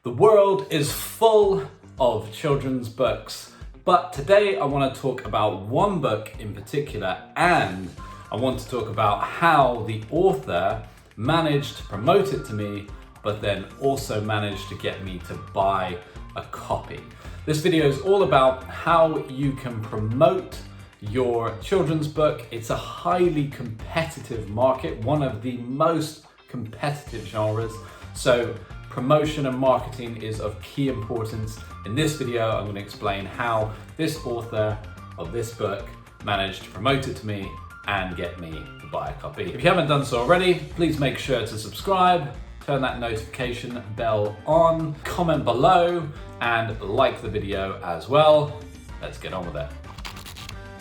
The world is full of children's books, but today I want to talk about one book in particular, and I want to talk about how the author managed to promote it to me, but then also managed to get me to buy a copy. This video is all about how you can promote your children's book. It's a highly competitive market, one of the most competitive genres. So promotion and marketing is of key importance. In this video, I'm going to explain how this author of this book managed to promote it to me and get me to buy a copy. If you haven't done so already, please make sure to subscribe, turn that notification bell on, comment below, and like the video as well. Let's get on with it.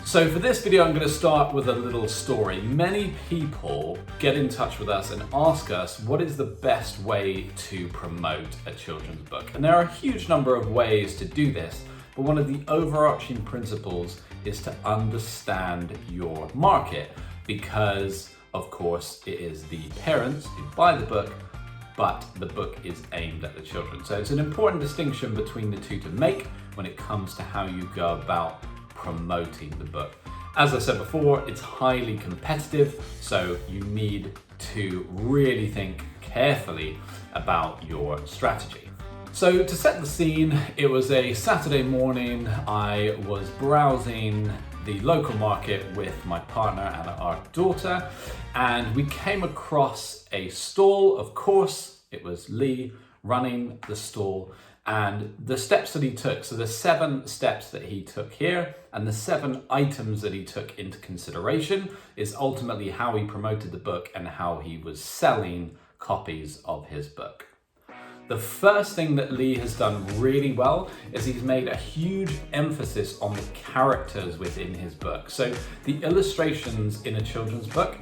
So for this video, I'm going to start with a little story. Many people get in touch with us and ask us what is the best way to promote a children's book. And there are a huge number of ways to do this, but one of the overarching principles is to understand your market, because of course it is the parents who buy the book, but the book is aimed at the children. So it's an important distinction between the two to make when it comes to how you go about promoting the book. As I said before, it's highly competitive, so you need to really think carefully about your strategy. So to set the scene, it was a Saturday morning. I was browsing the local market with my partner and our daughter, and we came across a stall. Of course, it was Lee running the stall, and the steps that he took, so the 7 steps that he took here and the 7 items that he took into consideration is ultimately how he promoted the book and how he was selling copies of his book. The first thing that Lee has done really well is he's made a huge emphasis on the characters within his book. So the illustrations in a children's book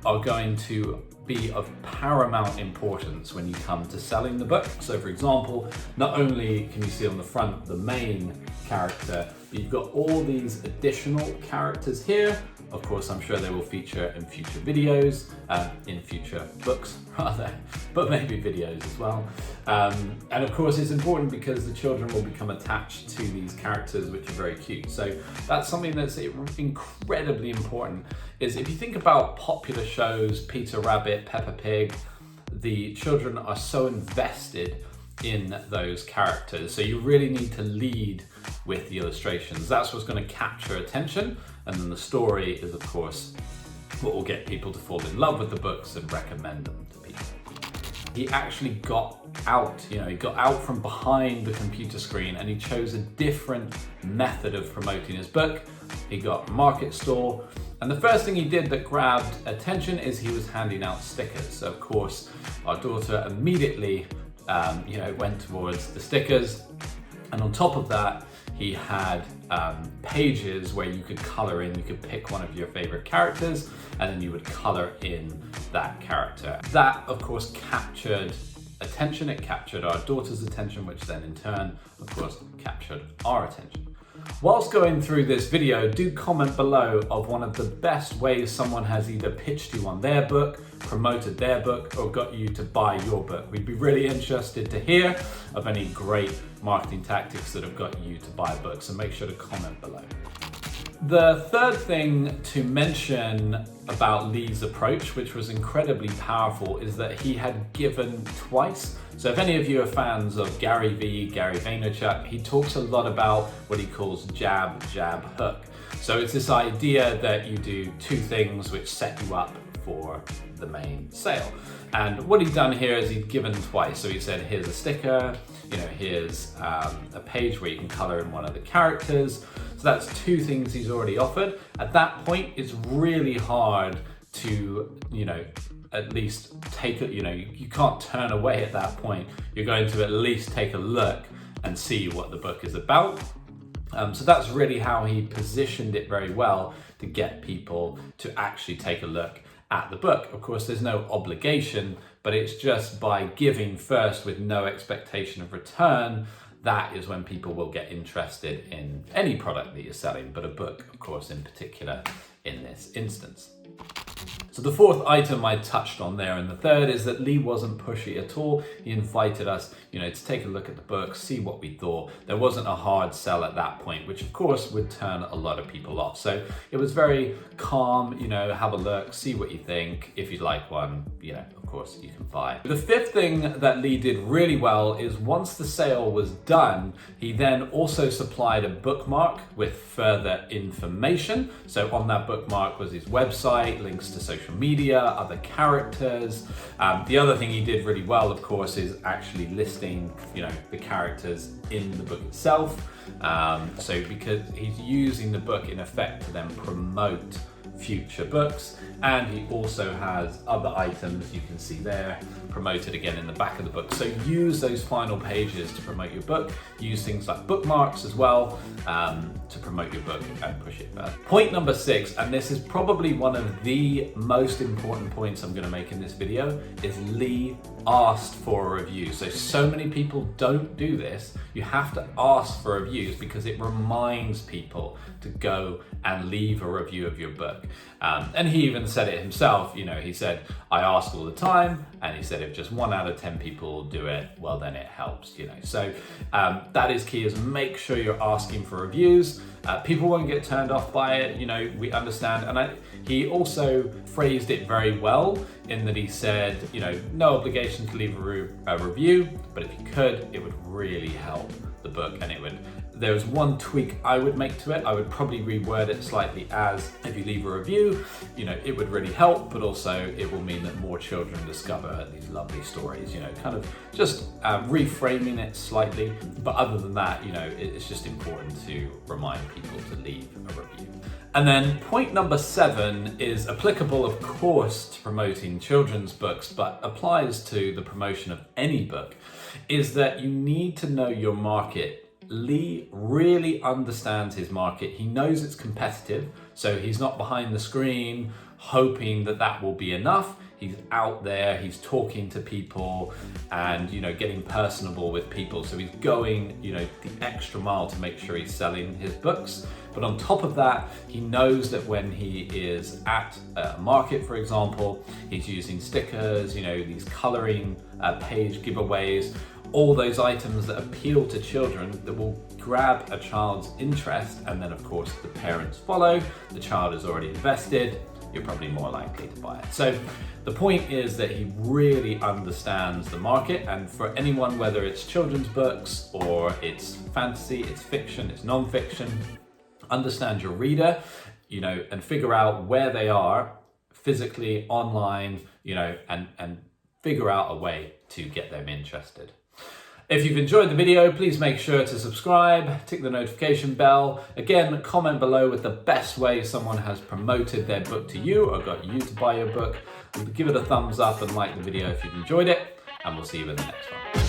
are going to be of paramount importance when you come to selling the book. So for example, not only can you see on the front the main character, but you've got all these additional characters here. Of course, I'm sure they will feature in future videos, in future books rather, but maybe videos as well. And of course, it's important because the children will become attached to these characters, which are very cute. So that's something that's incredibly important. Is if you think about popular shows, Peter Rabbit, Peppa Pig, the children are so invested in those characters. So you really need to lead with the illustrations. That's what's going to capture attention. And then the story is, of course, what will get people to fall in love with the books and recommend them to people. He actually got out, he got out from behind the computer screen and he chose a different method of promoting his book. He got a market stall. And the first thing he did that grabbed attention is he was handing out stickers. So of course, our daughter immediately went towards the stickers. And on top of that, he had pages where you could color in, you could pick one of your favorite characters, and then you would color in that character. That, of course, captured attention. It captured our daughter's attention, which then in turn, of course, captured our attention. Whilst going through this video, do comment below of one of the best ways someone has either pitched you on their book, promoted their book, or got you to buy your book. We'd be really interested to hear of any great marketing tactics that have got you to buy a book, so make sure to comment below. The third thing to mention about Lee's approach, which was incredibly powerful, is that he had given twice. So if any of you are fans of Gary Vaynerchuk, he talks a lot about what he calls jab, jab, hook. So it's this idea that you do 2 things which set you up for the main sale. And what he'd done here is he'd given twice. So he said, here's a sticker, here's a page where you can color in one of the characters. So that's 2 things he's already offered. At that point, it's really hard to, at least take it, you can't turn away at that point. You're going to at least take a look and see what the book is about. So that's really how he positioned it very well to get people to actually take a look at the book. Of course, there's no obligation, but it's just by giving first with no expectation of return, that is when people will get interested in any product that you're selling, but a book, of course, in particular in this instance. So the fourth item I touched on there, and the third is that Lee wasn't pushy at all. He invited us, to take a look at the book, see what we thought. There wasn't a hard sell at that point, which of course would turn a lot of people off. So it was very calm, have a look, see what you think. If you'd like one, of course you can buy. The fifth thing that Lee did really well is once the sale was done, he then also supplied a bookmark with further information. So on that bookmark was his website, links to social media, other characters. The other thing he did really well, of course, is actually listing, the characters in the book itself. So because he's using the book in effect to then promote future books, and he also has other items you can see there promoted again in the back of the book. So use those final pages to promote your book. Use things like bookmarks as well to promote your book and push it further. Point number 6, and this is probably one of the most important points I'm going to make in this video, is Lee asked for a review. So many people don't do this. You have to ask for reviews because it reminds people to go and leave a review of your book. And he even said it himself, he said, I ask all the time, and he said if just 1 out of 10 people do it, well then it helps, So that is key, is make sure you're asking for reviews. People won't get turned off by it, we understand. And he also phrased it very well in that he said, no obligation to leave a review, but if you could, it would really help the book, and there's one tweak I would make to it. I would probably reword it slightly as, if you leave a review, it would really help, but also it will mean that more children discover these lovely stories, kind of just reframing it slightly. But other than that, it's just important to remind people to leave a review. And then point number 7 is applicable, of course, to promoting children's books, but applies to the promotion of any book, is that you need to know your market. Lee really understands his market. He knows it's competitive, so he's not behind the screen hoping that that will be enough. He's out there, he's talking to people and, getting personable with people. So he's going, the extra mile to make sure he's selling his books. But on top of that, he knows that when he is at a market, for example, he's using stickers, these coloring page giveaways, all those items that appeal to children that will grab a child's interest. And then of course the parents follow, the child is already invested, you're probably more likely to buy it. So the point is that he really understands the market, and for anyone, whether it's children's books or it's fantasy, it's fiction, it's non-fiction, understand your reader, and figure out where they are physically, online, and figure out a way to get them interested. If you've enjoyed the video, please make sure to subscribe, tick the notification bell. Again, comment below with the best way someone has promoted their book to you or got you to buy your book. Give it a thumbs up and like the video if you've enjoyed it, and we'll see you in the next one.